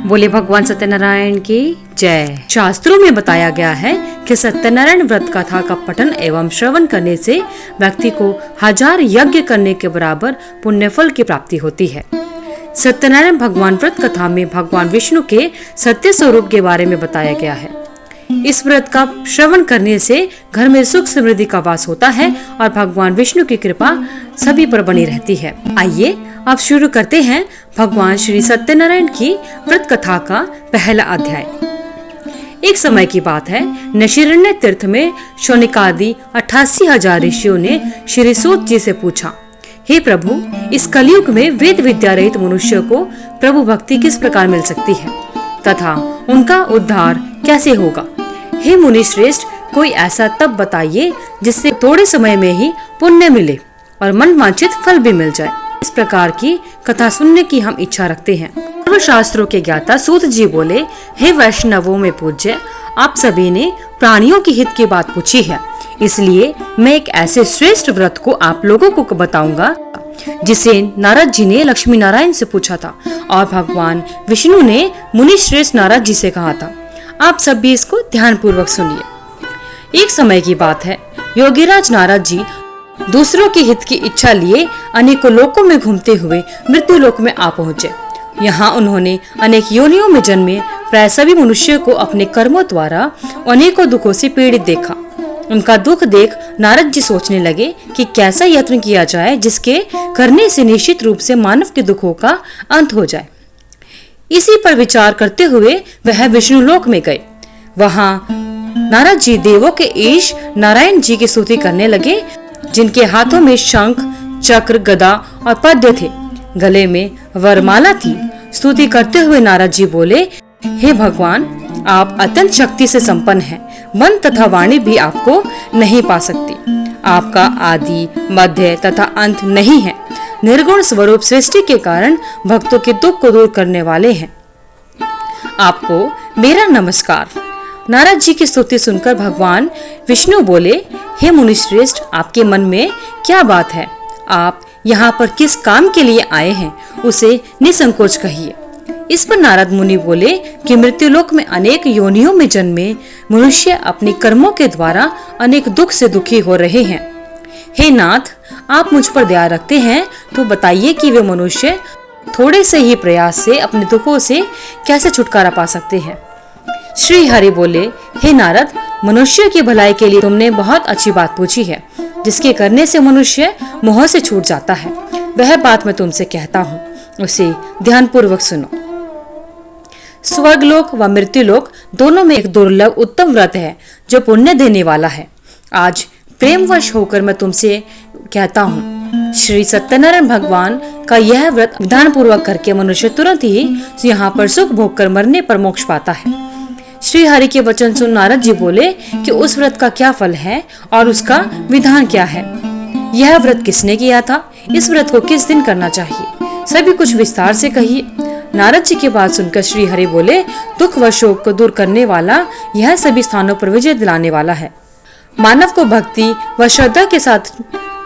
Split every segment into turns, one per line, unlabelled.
बोले भगवान सत्यनारायण की जय। शास्त्रों में बताया गया है कि सत्यनारायण व्रत कथा का पठन एवं श्रवण करने से व्यक्ति को 1000 यज्ञ करने के बराबर पुण्य फल की प्राप्ति होती है। सत्यनारायण भगवान व्रत कथा में भगवान विष्णु के सत्य स्वरूप के बारे में बताया गया है। इस व्रत का श्रवण करने से घर में सुख समृद्धि का वास होता है और भगवान विष्णु की कृपा सभी पर बनी रहती है। आइए अब शुरू करते हैं भगवान श्री सत्यनारायण की व्रत कथा का पहला अध्याय। एक समय की बात है, नैमिषारण्य तीर्थ में शौनकादि 88,000 ऋषियों ने श्री सूत जी से पूछा, हे प्रभु, इस कलयुग में वेद विद्या रहित मनुष्य को प्रभु भक्ति किस प्रकार मिल सकती है तथा उनका उद्धार कैसे होगा? हे मुनि श्रेष्ठ, कोई ऐसा तप बताइए जिससे थोड़े समय में ही पुण्य मिले और मन वांछित फल भी मिल जाए। इस प्रकार की कथा सुनने की हम इच्छा रखते हैं। सर्वशास्त्रों के ज्ञाता सूत जी बोले, हे वैष्णवों में पूज्य, आप सभी ने प्राणियों की हित की बात पूछी है, इसलिए मैं एक ऐसे श्रेष्ठ व्रत को आप लोगों को बताऊंगा जिसे नारद जी ने लक्ष्मी नारायण से पूछा था और भगवान विष्णु ने मुनि श्रेष्ठ नारद जी से कहा था। आप सब भी इसको ध्यान पूर्वक सुनिए। एक समय की बात है, योगीराज नारद जी दूसरों के हित की इच्छा लिए अनेकों लोकों में घूमते हुए मृत्यु लोक में आ पहुँचे। यहाँ उन्होंने अनेक योनियों में जन्मे प्राय सभी मनुष्य को अपने कर्मों द्वारा अनेकों दुखों से पीड़ित देखा। उनका दुख देख नारद जी सोचने लगे कि कैसा यत्न किया जाए जिसके करने से निश्चित रूप से मानव के दुखों का अंत हो जाए। इसी पर विचार करते हुए वह विष्णु लोक में गए। वहाँ नारद जी देवों के ईश नारायण जी की स्तुति करने लगे, जिनके हाथों में शंख, चक्र, गदा और पद्य थे, गले में वरमाला थी। स्तुति करते हुए नारद जी बोले, हे भगवान, आप अत्यंत शक्ति से संपन्न हैं, मन तथा वाणी भी आपको नहीं पा सकती। आपका आदि, मध्य तथा अंत नहीं है। निर्गुण स्वरूप सृष्टि के कारण भक्तों के दुख को दूर करने वाले हैं। आपको मेरा नमस्कार। नारद जी की स्तुति सुनकर भगवान विष्णु बोले, हे मुनिश्रेष्ठ, आपके मन में क्या बात है? आप यहाँ पर किस काम के लिए आए हैं, उसे निसंकोच कहिए। इस पर नारद मुनि बोले कि मृत्युलोक में अनेक योनियों में जन्मे मनुष्य अपने कर्मों के द्वारा अनेक दुख से दुखी हो रहे हैं। हे नाथ, आप मुझ पर दया रखते हैं तो बताइए कि वे मनुष्य थोड़े से ही प्रयास से अपने दुखों से कैसे छुटकारा पा सकते हैं। श्री हरि बोले, हे नारद, मनुष्य की भलाई के लिए तुमने बहुत अच्छी बात पूछी है, जिसके करने से मनुष्य मोह से छूट जाता है। वह बात मैं तुमसे कहता हूँ, उसे ध्यान पूर्वक सुनो। स्वर्गलोक व मृत्युलोक दोनों में एक दुर्लभ उत्तम व्रत है जो पुण्य देने वाला है। आज प्रेमवश होकर मैं तुमसे कहता हूँ, श्री सत्यनारायण भगवान का यह व्रत विधान पूर्वक करके मनुष्य तुरंत ही यहाँ पर सुख भोग कर मरने पर मोक्ष पाता है। श्री हरि के वचन सुन नारद जी बोले कि उस व्रत का क्या फल है और उसका विधान क्या है। यह व्रत किसने किया था? इस व्रत को किस दिन करना चाहिए? सभी कुछ विस्तार से कहिए। नारद जी की बात सुनकर श्री हरि बोले, दुख व शोक को दूर करने वाला, यह सभी स्थानों पर विजय दिलाने वाला है। मानव को भक्ति व श्रद्धा के साथ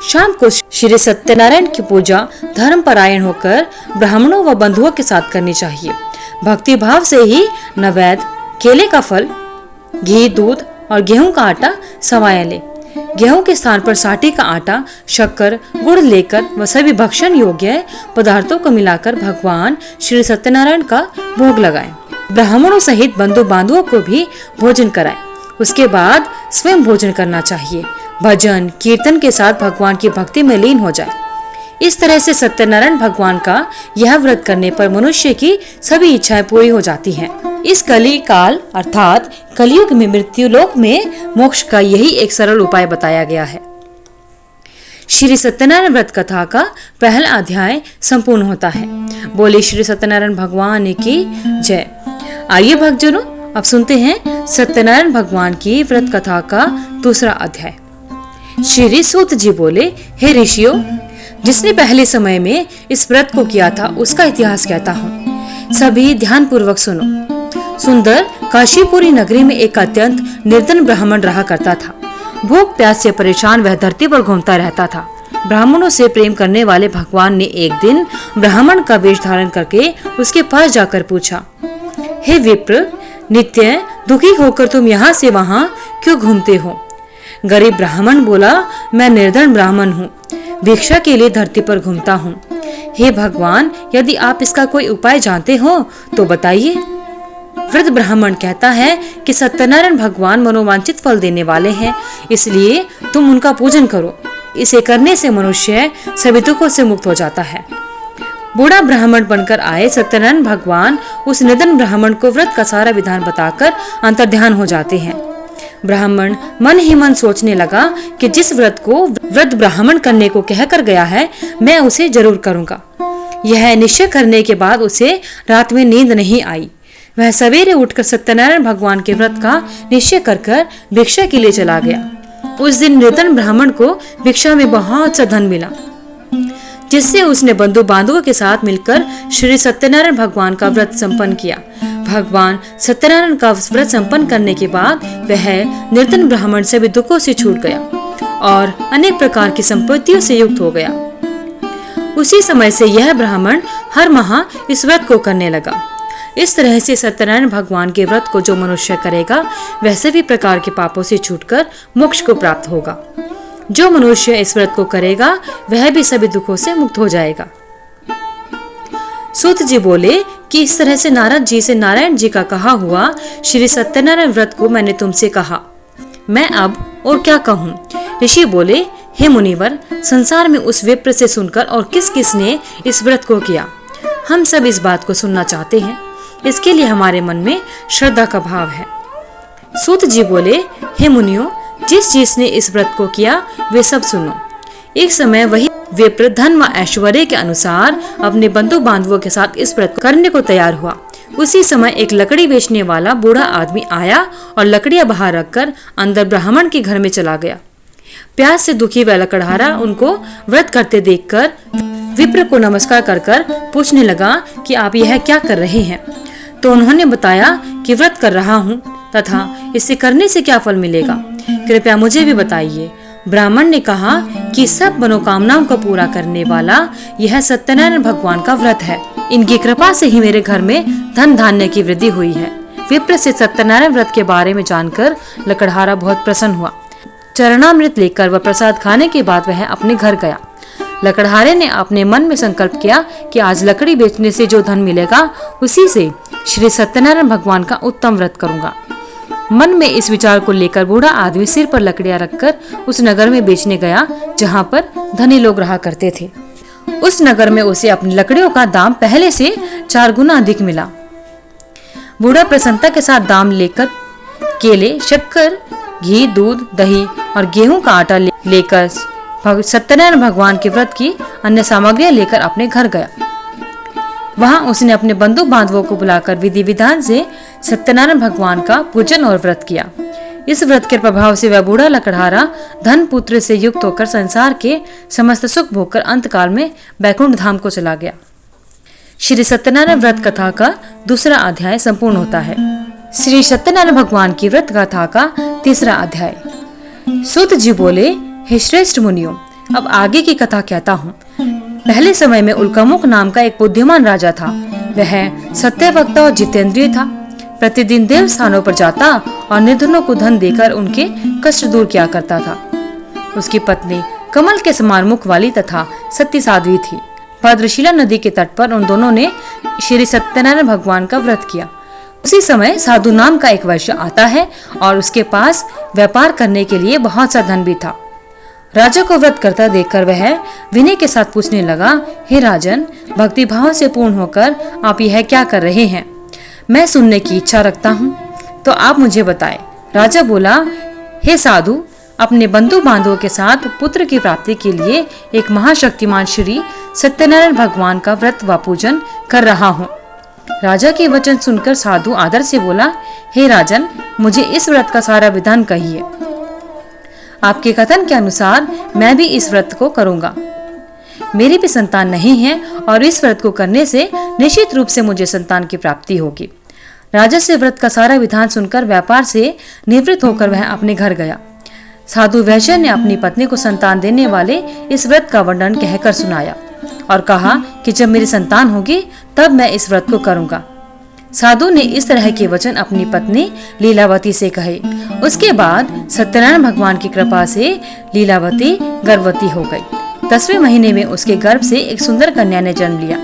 शाम को श्री सत्यनारायण की पूजा धर्म परायण होकर ब्राह्मणों व बंधुओं के साथ करनी चाहिए। भक्ति भाव से ही नैवेद्य, केले का फल, घी, दूध और गेहूं का आटा सवाया ले। गेहूं के स्थान पर साठी का आटा, शक्कर, गुड़ लेकर व सभी भक्षण योग्य पदार्थों को मिलाकर भगवान श्री सत्यनारायण का भोग लगाएं। ब्राह्मणों सहित बंधु बांधवों को भी भोजन कराएं। उसके बाद स्वयं भोजन करना चाहिए। भजन कीर्तन के साथ भगवान की भक्ति में लीन हो जाए। इस तरह से सत्यनारायण भगवान का यह व्रत करने पर मनुष्य की सभी इच्छाएं पूरी हो जाती हैं। इस कली काल अर्थात कलयुग में मृत्युलोक में मोक्ष का यही एक सरल उपाय बताया गया है। श्री सत्यनारायण व्रत कथा का पहला अध्याय संपूर्ण होता है। बोले श्री सत्यनारायण भगवान की जय। आइए भक्तजनों, अब सुनते हैं सत्यनारायण भगवान की व्रत कथा का दूसरा अध्याय। श्री सूत जी बोले, हे ऋषियों, जिसने पहले समय में इस व्रत को किया था उसका इतिहास कहता हूँ, सभी ध्यान पूर्वक सुनो। सुंदर काशीपुरी नगरी में एक अत्यंत निर्धन ब्राह्मण रहा करता था। भूख प्यास से परेशान वह धरती पर घूमता रहता था। ब्राह्मणों से प्रेम करने वाले भगवान ने एक दिन ब्राह्मण का वेश धारण करके उसके पास जाकर पूछा, हे विप्र, नित्य दुखी होकर तुम यहाँ से वहां क्यों घूमते हो? गरीब ब्राह्मण बोला, मैं निर्धन ब्राह्मण हूँ, भिक्षा के लिए धरती पर घूमता हूँ। हे भगवान, यदि आप इसका कोई उपाय जानते हो तो बताइए। वृद्ध ब्राह्मण कहता है कि सत्यनारायण भगवान मनोवांछित फल देने वाले हैं, इसलिए तुम उनका पूजन करो। इसे करने से मनुष्य सभी दुखों से मुक्त हो जाता है। बूढ़ा ब्राह्मण बनकर आए सत्यनारायण भगवान उस निर्धन ब्राह्मण को व्रत का सारा विधान बताकर अंतर्ध्यान हो जाते हैं। ब्राह्मण मन ही मन सोचने लगा कि जिस व्रत को वृद्ध ब्राह्मण करने को कहकर गया है, मैं उसे जरूर करूंगा। यह निश्चय करने के बाद उसे रात में नींद नहीं आई। वह सवेरे उठकर सत्यनारायण भगवान के व्रत का निश्चय कर भिक्षा के लिए चला गया। उस दिन निर्धन ब्राह्मण को भिक्षा में बहुत सा धन मिला, जिससे उसने बंधु बांधवों के साथ मिलकर श्री सत्यनारायण भगवान का व्रत संपन्न किया। भगवान सत्यनारायण का व्रत संपन्न करने के बाद वह निर्धन ब्राह्मण सभी दुखों से छूट गया और अनेक प्रकार की संपत्तियों से युक्त हो गया। उसी समय से यह ब्राह्मण हर माह इस व्रत को करने लगा। इस तरह से सत्यनारायण भगवान के व्रत को जो मनुष्य करेगा वह सभी प्रकार के पापों से छूटकर मोक्ष को प्राप्त होगा। जो मनुष्य इस व्रत को करेगा वह भी सभी दुखों से मुक्त हो जाएगा। सूत जी बोले कि इस तरह से नारद जी से नारायण जी का कहा हुआ श्री सत्यनारायण व्रत को मैंने तुमसे कहा, मैं अब और क्या कहूँ। ऋषि बोले, हे मुनिवर, संसार में उस विप्र से सुनकर और किस किस ने इस व्रत को किया, हम सब इस बात को सुनना चाहते हैं। इसके लिए हमारे मन में श्रद्धा का भाव है। सूत जी बोले, हे मुनियों, जिसने इस व्रत को किया वे सब सुनो। एक समय वही विप्र धन व ऐश्वर्य के अनुसार अपने बंधु बांधवों के साथ इस व्रत करने को तैयार हुआ। उसी समय एक लकड़ी बेचने वाला बूढ़ा आदमी आया और लकड़ियां बाहर रखकर अंदर ब्राह्मण के घर में चला गया। प्यास से दुखी वह लकड़हारा उनको व्रत करते देखकर विप्र को नमस्कार कर पूछने लगा कि आप यह क्या कर रहे हैं। तो उन्होंने बताया कि व्रत कर रहा हूँ तथा इसे करने से क्या फल मिलेगा, कृपया मुझे भी बताइए। ब्राह्मण ने कहा कि सब मनोकामनाओं को पूरा करने वाला यह सत्यनारायण भगवान का व्रत है। इनकी कृपा से ही मेरे घर में धन धान्य की वृद्धि हुई है। विप्र से सत्यनारायण व्रत के बारे में जानकर लकड़हारा बहुत प्रसन्न हुआ। चरणामृत लेकर वह प्रसाद खाने के बाद वह अपने घर गया। लकड़हारे ने अपने मन में संकल्प किया कि आज लकड़ी बेचने से जो धन मिलेगा उसी से श्री सत्यनारायण भगवान का उत्तम व्रत करूंगा। मन में इस विचार को लेकर बूढ़ा आदमी सिर पर लकड़ियां रखकर उस नगर में बेचने गया जहां पर धनी लोग रहा करते थे। उस नगर में उसे अपनी लकड़ियों का दाम पहले से 4 गुना अधिक मिला। बूढ़ा प्रसन्नता के साथ दाम लेकर केले, शक्कर, घी, दूध, दही और गेहूं का आटा लेकर सत्यनारायण भगवान के व्रत की अन्य सामग्रियां लेकर अपने घर गया। वहां उसने अपने बंधु बांधवों को बुलाकर विधि विधान से सत्यनारायण भगवान का पूजन और व्रत किया। इस व्रत के प्रभाव से वह बूढ़ा लकड़हारा धन पुत्र से युक्त होकर संसार के समस्त सुख भोगकर अंतकाल में बैकुंठ धाम को चला गया। श्री सत्यनारायण व्रत कथा का दूसरा अध्याय संपूर्ण होता है। श्री सत्यनारायण भगवान की व्रत कथा का तीसरा अध्याय। सूत जी बोले, हे श्रेष्ठ मुनियों, अब आगे की कथा कहता हूँ। पहले समय में उल्कामुख नाम का एक बुद्धिमान राजा था। वह सत्यवक्ता और जितेंद्रिय था। प्रतिदिन देव स्थानों पर जाता और निर्धनों को धन देकर उनके कष्ट दूर किया करता था। उसकी पत्नी कमल के समान मुख वाली तथा सत्य साध्वी थी। भद्रशिला नदी के तट पर उन दोनों ने श्री सत्यनारायण भगवान का व्रत किया। उसी समय साधु नाम का एक वैश्य आता है और उसके पास व्यापार करने के लिए बहुत सा धन भी था। राजा को व्रत करता देखकर वह विनय के साथ पूछने लगा, हे राजन, भक्ति भाव से पूर्ण होकर आप यह क्या कर रहे हैं? मैं सुनने की इच्छा रखता हूँ, तो आप मुझे बताएं। राजा बोला, हे साधु, अपने बंधु बांधवों के साथ पुत्र की प्राप्ति के लिए एक महाशक्तिमान श्री सत्यनारायण भगवान का व्रत व पूजन कर रहा हूँ। राजा के वचन सुनकर साधु आदर से बोला, हे राजन, मुझे इस व्रत का सारा विधान कहिए। आपके कथन के अनुसार मैं भी इस व्रत को करूंगा। मेरी भी संतान नहीं है और इस व्रत को करने से निश्चित रूप से मुझे संतान की प्राप्ति होगी। राजा से व्रत का सारा विधान सुनकर व्यापार से निवृत्त होकर वह अपने घर गया। साधु वैश्य ने अपनी पत्नी को संतान देने वाले इस व्रत का वर्णन कहकर सुनाया और कहा कि जब मेरी संतान होगी तब मैं इस व्रत को करूंगा। साधु ने इस तरह के वचन अपनी पत्नी लीलावती से कहे। उसके बाद सत्यनारायण भगवान की कृपा से लीलावती गर्भवती हो गई। 10वें महीने में उसके गर्भ से एक सुंदर कन्या ने जन्म लिया।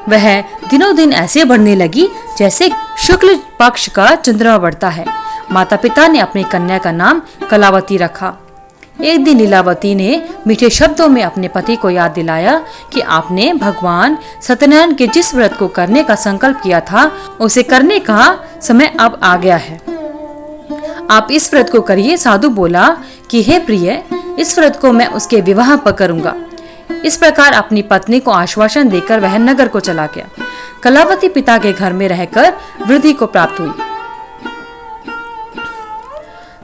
वह दिनों दिन ऐसे बढ़ने लगी जैसे शुक्ल पक्ष का चंद्रमा बढ़ता है। माता पिता ने अपनी कन्या का नाम कलावती रखा। एक दिन लीलावती ने मीठे शब्दों में अपने पति को याद दिलाया कि आपने भगवान सत्यनारायण के जिस व्रत को करने का संकल्प किया था उसे करने का समय अब आ गया है। आप इस व्रत को करिए। साधु बोला कि हे प्रिय, इस व्रत को मैं उसके विवाह पर करूंगा। इस प्रकार अपनी पत्नी को आश्वासन देकर वह नगर को चला गया। कलावती पिता के घर में रहकर वृद्धि को प्राप्त हुई।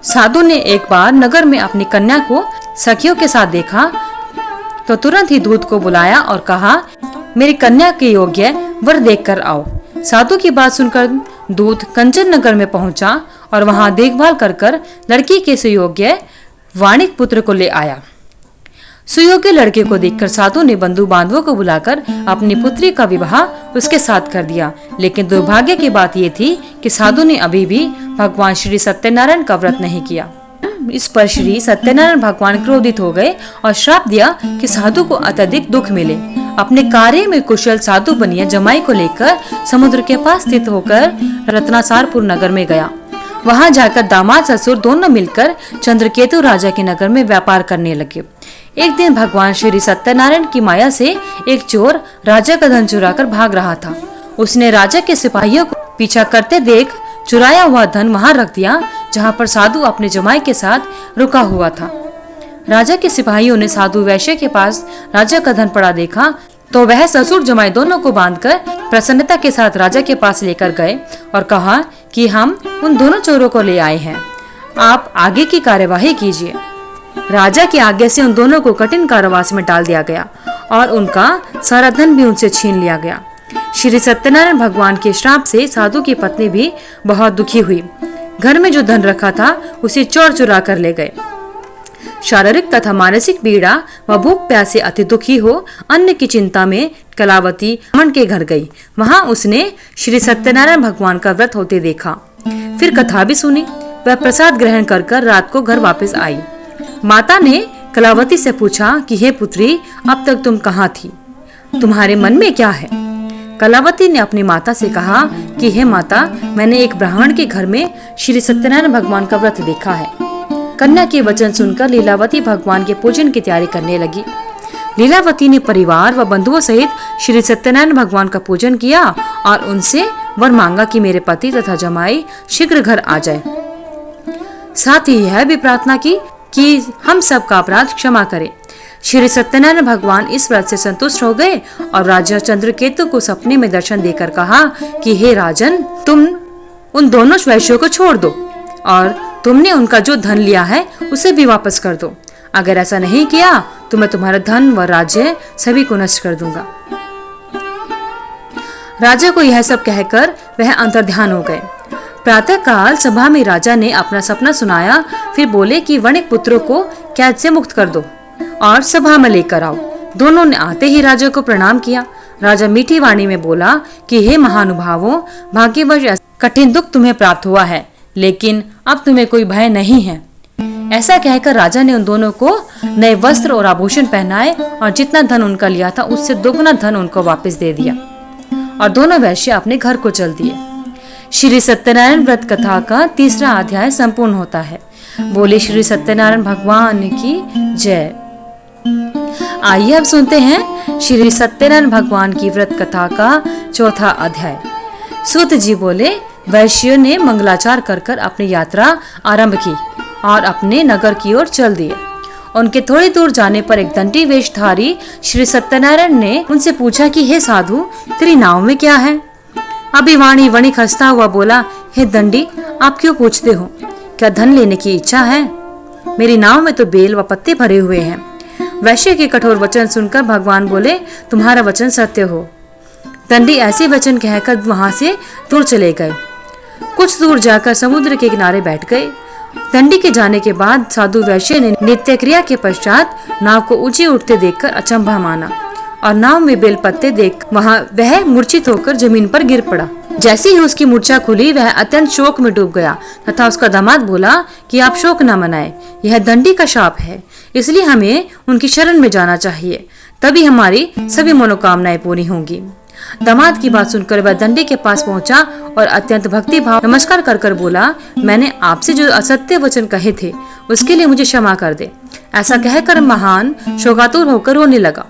साधु ने एक बार नगर में अपनी कन्या को सखियों के साथ देखा तो तुरंत ही दूत को बुलाया और कहा, मेरी कन्या के योग्य वर देखकर आओ। साधु की बात सुनकर दूत कंचन नगर में पहुंचा और वहां देखभाल कर लड़की के सुयोग्य वाणिक पुत्र को ले आया। सुयोग्य लड़के को देखकर साधु ने बंधु बांधवों को बुलाकर अपनी पुत्री का विवाह उसके साथ कर दिया। लेकिन दुर्भाग्य की बात ये थी कि साधु ने अभी भी भगवान श्री सत्यनारायण का व्रत नहीं किया। इस पर श्री सत्यनारायण भगवान क्रोधित हो गए और श्राप दिया कि साधु को अत्यधिक दुख मिले। अपने कार्य में कुशल साधु बनिया जमाई को लेकर समुद्र के पास स्थित होकर रत्नासारपुर नगर में गया। वहां जाकर दामाद ससुर दोनों मिलकर चंद्रकेतु राजा के नगर में व्यापार करने लगे। एक दिन भगवान श्री सत्यनारायण की माया से एक चोर राजा का धन चुराकर भाग रहा था। उसने राजा के सिपाहियों को पीछा करते देख चुराया हुआ धन वहां रख दिया जहां पर साधु अपने जमाई के साथ रुका हुआ था। राजा के सिपाहियों ने साधु वैश्य के पास राजा का धन पड़ा देखा तो वह ससुर जमाई दोनों को बांधकर प्रसन्नता के साथ राजा के पास लेकर गए और कहा कि हम उन दोनों चोरों को ले आए हैं, आप आगे की कार्यवाही कीजिए। राजा की आज्ञा से उन दोनों को कठिन कारावास में डाल दिया गया और उनका सारा धन भी उनसे छीन लिया गया। श्री सत्यनारायण भगवान के श्राप से साधु की पत्नी भी बहुत दुखी हुई। घर में जो धन रखा था उसे चोर चुरा कर ले गए। शारीरिक तथा मानसिक पीड़ा व भूख प्यास से अति दुखी हो अन्न की चिंता में कलावती ब्राह्मण के घर गई। वहां उसने श्री सत्यनारायण भगवान का व्रत होते देखा। फिर कथा भी सुनी। वह प्रसाद ग्रहण कर रात को घर वापस आई। माता ने कलावती से पूछा कि हे पुत्री, अब तक तुम कहाँ थी? तुम्हारे मन में क्या है? कलावती ने अपनी माता से कहा कि हे माता, मैंने एक ब्राह्मण के घर में श्री सत्यनारायण भगवान का व्रत देखा है। कन्या के वचन सुनकर लीलावती भगवान के पूजन की तैयारी करने लगी। लीलावती ने परिवार व बंधुओं सहित श्री सत्यनारायण भगवान का पूजन किया और उनसे वर मांगा कि मेरे पति तथा जमाई शीघ्र घर आ जाए। साथ ही यह भी प्रार्थना की कि हम सबका अपराध क्षमा करे। श्री सत्यनारायण भगवान इस व्रत से संतुष्ट हो गए और राजा चंद्रकेतु को सपने में दर्शन देकर कहा कि हे राजन, तुम उन दोनों वैश्यों को छोड़ दो और तुमने उनका जो धन लिया है उसे भी वापस कर दो। अगर ऐसा नहीं किया तो मैं तुम्हारा धन व राज्य सभी को नष्ट कर दूंगा। राजा को यह सब कहकर वह अंतर्ध्यान हो गए। प्रातः काल सभा में राजा ने अपना सपना सुनाया। फिर बोले कि वणिक पुत्रों को कैद से मुक्त कर दो और सभा में लेकर आओ। दोनों ने आते ही राजा को प्रणाम किया। राजा मीठी वाणी में बोला कि हे महानुभावों, भाग्यवश कठिन दुख तुम्हें प्राप्त हुआ है, लेकिन अब तुम्हें कोई भय नहीं है। ऐसा कहकर राजा ने उन दोनों को नए वस्त्र और आभूषण पहनाए और जितना धन उनका लिया था उससे दोगुना धन उनको वापस दे दिया और दोनों वैश्य अपने घर को चल दिए। श्री सत्यनारायण व्रत कथा का 3रा अध्याय संपूर्ण होता है। बोले श्री सत्यनारायण भगवान की जय। आइए अब सुनते हैं श्री सत्यनारायण भगवान की व्रत कथा का 4था अध्याय। सूत जी बोले, वैश्यों ने मंगलाचार कर अपनी यात्रा आरंभ की और अपने नगर की ओर चल दिए। उनके थोड़ी दूर जाने पर एक दंडी वेशधारी श्री सत्यनारायण ने उनसे पूछा कि हे साधु, तेरी नाव में क्या है? अभिवाणी वणिक हंसता हुआ बोला, हे दंडी, आप क्यों पूछते हो? क्या धन लेने की इच्छा है? मेरी नाव में तो बेल व पत्ते भरे हुए हैं। वैश्य के कठोर वचन सुनकर भगवान बोले, तुम्हारा वचन सत्य हो। दंडी ऐसे वचन कहकर वहां से दूर चले गए। कुछ दूर जाकर समुद्र के किनारे बैठ गए। दंडी के जाने के बाद साधु वैश्य ने नित्य क्रिया के पश्चात नाव को ऊंचे उठते देखकर अचंभा माना और नाव में बेल पत्ते देख वहाँ वह मूर्छित होकर जमीन पर गिर पड़ा। जैसे ही उसकी मूर्छा खुली वह अत्यंत शोक में डूब गया तथा उसका दामाद बोला कि आप शोक न मनाएं, यह दंडी का शाप है, इसलिए हमें उनकी शरण में जाना चाहिए, तभी हमारी सभी मनोकामनाएं पूरी होंगी। दामाद की बात सुनकर वह दंडी के पास पहुंचा और अत्यंत भक्ति भाव नमस्कार कर कर बोला, मैंने आपसे जो असत्य वचन कहे थे उसके लिए मुझे क्षमा कर दे। ऐसा कहकर महान शोकातुर होकर रोने लगा।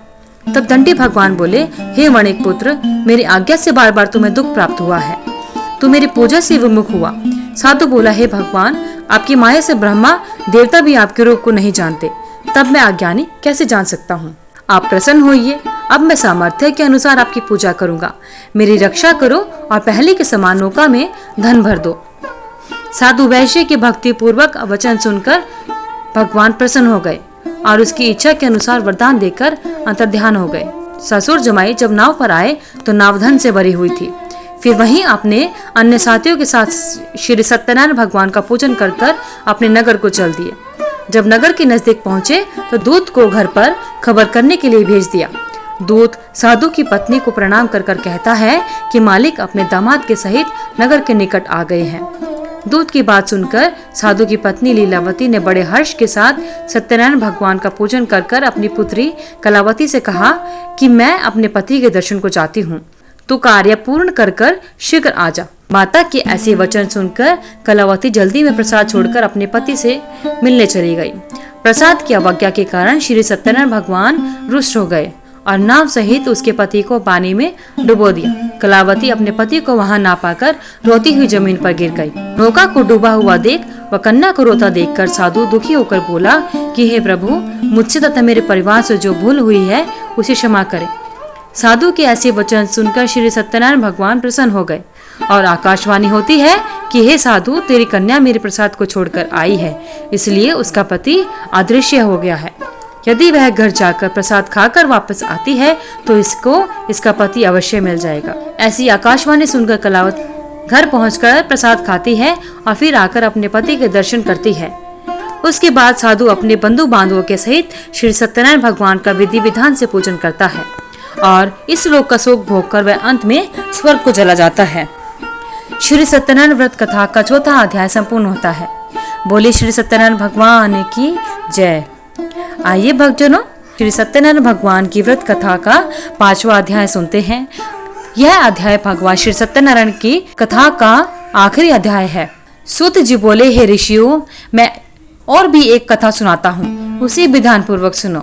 तब दंडी भगवान बोले, हे वणिक पुत्र, मेरी आज्ञा से बार बार तुम्हें दुख प्राप्त हुआ है, तू मेरी पूजा से विमुख हुआ। साधु बोला, हे भगवान, आपकी माया से ब्रह्मा देवता भी आपके रूप को नहीं जानते, तब मैं अज्ञानी कैसे जान सकता हूँ। आप प्रसन्न होइए, अब मैं सामर्थ्य के अनुसार आपकी पूजा करूंगा, मेरी रक्षा करो और पहले के समान नौका में धन भर दो। साधु वैश्य के भक्ति पूर्वक वचन सुनकर भगवान प्रसन्न हो गए और उसकी इच्छा के अनुसार वरदान देकर अंतर्ध्यान हो गए। ससुर जमाई जब नाव पर आए तो नाव धन से भरी हुई थी। फिर वहीं अपने अन्य साथियों के साथ श्री सत्यनारायण भगवान का पूजन कर अपने नगर को चल दिए। जब नगर के नजदीक पहुंचे तो दूत को घर पर खबर करने के लिए भेज दिया। दूत साधु की पत्नी को प्रणाम कर कहता है कि मालिक अपने दामाद के सहित नगर के निकट आ गए हैं। दूत की बात सुनकर साधु की पत्नी लीलावती ने बड़े हर्ष के साथ सत्यनारायण भगवान का पूजन कर अपनी पुत्री कलावती से कहा कि मैं अपने पति के दर्शन को चाहती हूँ, तू कार्य पूर्ण कर शीघ्र आ जा। माता के ऐसे वचन सुनकर कलावती जल्दी में प्रसाद छोड़कर अपने पति से मिलने चली गई। प्रसाद की अवज्ञा के कारण श्री सत्यनारायण भगवान रुष्ट हो गए और नाव सहित उसके पति को पानी में डुबो दिया। कलावती अपने पति को वहां ना पाकर रोती हुई जमीन पर गिर गई। नौका को डूबा हुआ देख व कन्या को रोता देखकर साधु दुखी होकर बोला कि हे प्रभु, मुझसे तथा मेरे परिवार से जो भूल हुई है उसे क्षमा करें। साधु के ऐसे वचन सुनकर श्री सत्यनारायण भगवान प्रसन्न हो गए और आकाशवाणी होती है कि हे साधु, तेरी कन्या मेरे प्रसाद को छोड़कर आई है, इसलिए उसका पति अदृश्य हो गया है। यदि वह घर जाकर प्रसाद खाकर वापस आती है तो इसका पति अवश्य मिल जाएगा। ऐसी आकाशवाणी सुनकर कलावती घर पहुंचकर प्रसाद खाती है और फिर आकर अपने पति के दर्शन करती है। उसके बाद साधु अपने बंधु बांधवों के सहित श्री सत्यनारायण भगवान का विधि विधान से पूजन करता है और इस लोक का सुख भोग कर वह अंत में स्वर्ग को चला जाता है। श्री सत्यनारायण व्रत कथा का चौथा अध्याय संपूर्ण होता है। बोले श्री सत्यनारायण भगवान की जय। आइए भक्तजनों, श्री सत्यनारायण भगवान की व्रत कथा का 5वां अध्याय सुनते हैं। यह अध्याय भगवान श्री सत्यनारायण की कथा का आखिरी अध्याय है। सूत जी बोले, हे ऋषियों, मैं और भी एक कथा सुनाता हूँ, उसे विधान पूर्वक सुनो।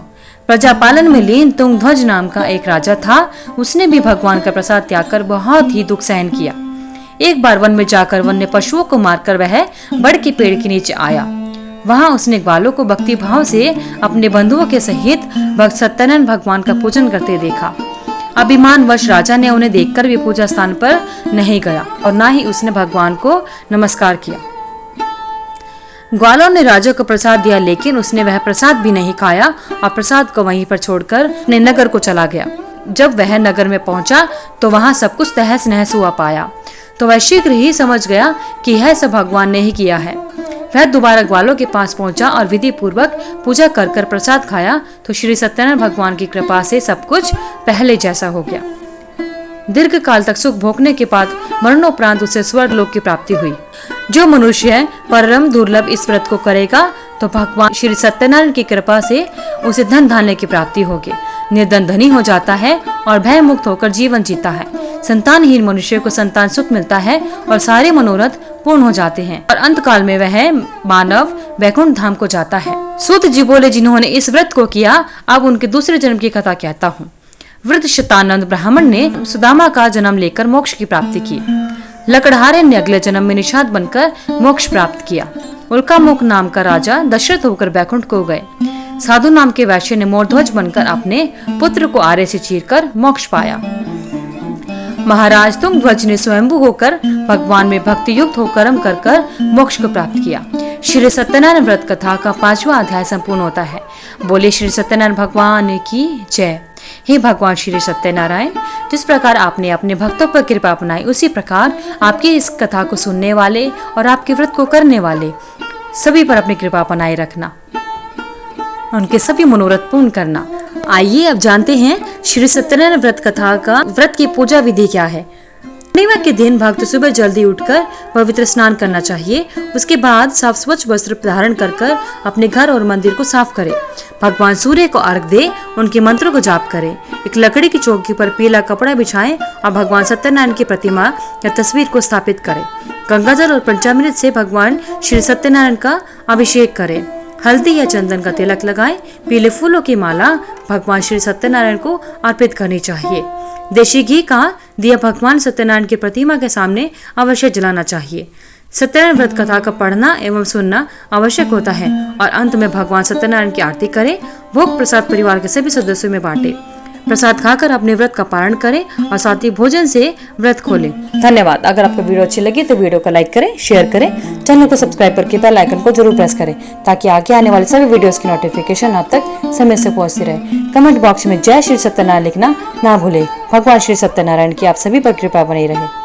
प्रजापालन में लीन तुंगध्वज नाम का एक राजा था। उसने भी भगवान का प्रसाद त्याग कर बहुत ही दुख सहन किया। एक बार वन में जाकर वन्य पशुओं को मारकर वह बड़ के पेड़ के नीचे आया। वहां उसने ग्वालों को भक्ति भाव से अपने बंधुओं के सहित भक्त सत्यनारायण भगवान का पूजन करते देखा। अभिमानवश राजा ने उन्हें देखकर भी पूजा स्थान पर नहीं गया और न ही उसने भगवान को नमस्कार किया। ग्वालों ने राजा को प्रसाद दिया, लेकिन उसने वह प्रसाद भी नहीं खाया और प्रसाद को वहीं पर छोड़कर अपने नगर को चला गया। जब वह नगर में पहुंचा तो वहां सब कुछ तहस नहस हुआ पाया, तो वह शीघ्र ही समझ गया कि यह सब भगवान ने ही किया है। वह दोबारा ग्वालों के पास पहुंचा और विधि पूर्वक पूजा कर प्रसाद खाया तो श्री सत्यनारायण भगवान की कृपा से सब कुछ पहले जैसा हो गया। दीर्घ काल तक सुख भोगने के बाद मरणोपरांत उसे स्वर्ग लोक की प्राप्ति हुई। जो मनुष्य परम दुर्लभ इस व्रत को करेगा तो भगवान श्री सत्यनारायण की कृपा से उसे धन धान्य की प्राप्ति होगी, निर्धन धनी हो जाता है और भय मुक्त होकर जीवन जीता है। संतानहीन मनुष्य को संतान सुख मिलता है और सारे मनोरथ पूर्ण हो जाते हैं और अंत काल में वह मानव वैकुंठ धाम को जाता है। सूत जी बोले, जिन्होंने इस व्रत को किया, अब उनके दूसरे जन्म की कथा कहता हूँ। वृद्ध शतानंद ब्राह्मण ने सुदामा का जन्म लेकर मोक्ष की प्राप्ति की। लकड़हारे ने अगले जन्म में निषाद बनकर मोक्ष प्राप्त किया। उल्कामुख नाम का राजा दशरथ होकर बैकुंठ को गए। साधु नाम के वैश्य ने मोरध्वज बनकर अपने पुत्र को आरे से चीरकर मोक्ष पाया। महाराज तुंगध्वज ने स्वयंभू होकर भगवान में भक्ति युक्त होकर कर्म कर मोक्ष को प्राप्त किया। श्री सत्यनारायण व्रत कथा का 5वां अध्याय संपूर्ण होता है। बोले श्री सत्यनारायण भगवान की जय। हे भगवान श्री सत्यनारायण, जिस प्रकार आपने अपने भक्तों पर कृपा अपनाई, उसी प्रकार आपकी इस कथा को सुनने वाले और आपके व्रत को करने वाले सभी पर अपनी कृपा बनाए रखना, उनके सभी मनोरथ पूर्ण करना। आइए अब जानते हैं श्री सत्यनारायण व्रत कथा का व्रत की पूजा विधि क्या है। पूर्णिमा के दिन भक्त सुबह जल्दी उठकर पवित्र स्नान करना चाहिए। उसके बाद साफ स्वच्छ वस्त्र धारण कर अपने घर और मंदिर को साफ करें। भगवान सूर्य को अर्घ दे, उनके मंत्रों को जाप करें। एक लकड़ी की चौकी पर पीला कपड़ा बिछाएं और भगवान सत्यनारायण की प्रतिमा या तस्वीर को स्थापित करें। गंगाजल और पंचामृत से भगवान श्री सत्यनारायण का अभिषेक करें। हल्दी या चंदन का तिलक लगाएं। पीले फूलों की माला भगवान श्री सत्यनारायण को अर्पित करनी चाहिए। देशी घी का दिया भगवान सत्यनारायण की प्रतिमा के सामने अवश्य जलाना चाहिए। सत्यनारायण व्रत कथा का पढ़ना एवं सुनना आवश्यक होता है और अंत में भगवान सत्यनारायण की आरती करें। भोग प्रसाद परिवार के सभी सदस्यों में बांटे। प्रसाद खाकर अपने व्रत का पारण करें और साथ ही भोजन से व्रत खोलें। धन्यवाद। अगर आपको वीडियो अच्छी लगी तो वीडियो को लाइक करें, शेयर करें, चैनल को सब्सक्राइब करके बेल आइकन को जरूर प्रेस करें ताकि आगे आने वाले सभी वीडियोस की नोटिफिकेशन आप तक समय से पहुंचती रहे। कमेंट बॉक्स में जय श्री सत्यनारायण लिखना ना भूले। भगवान श्री सत्यनारायण की आप सभी पर कृपा बनी रहे।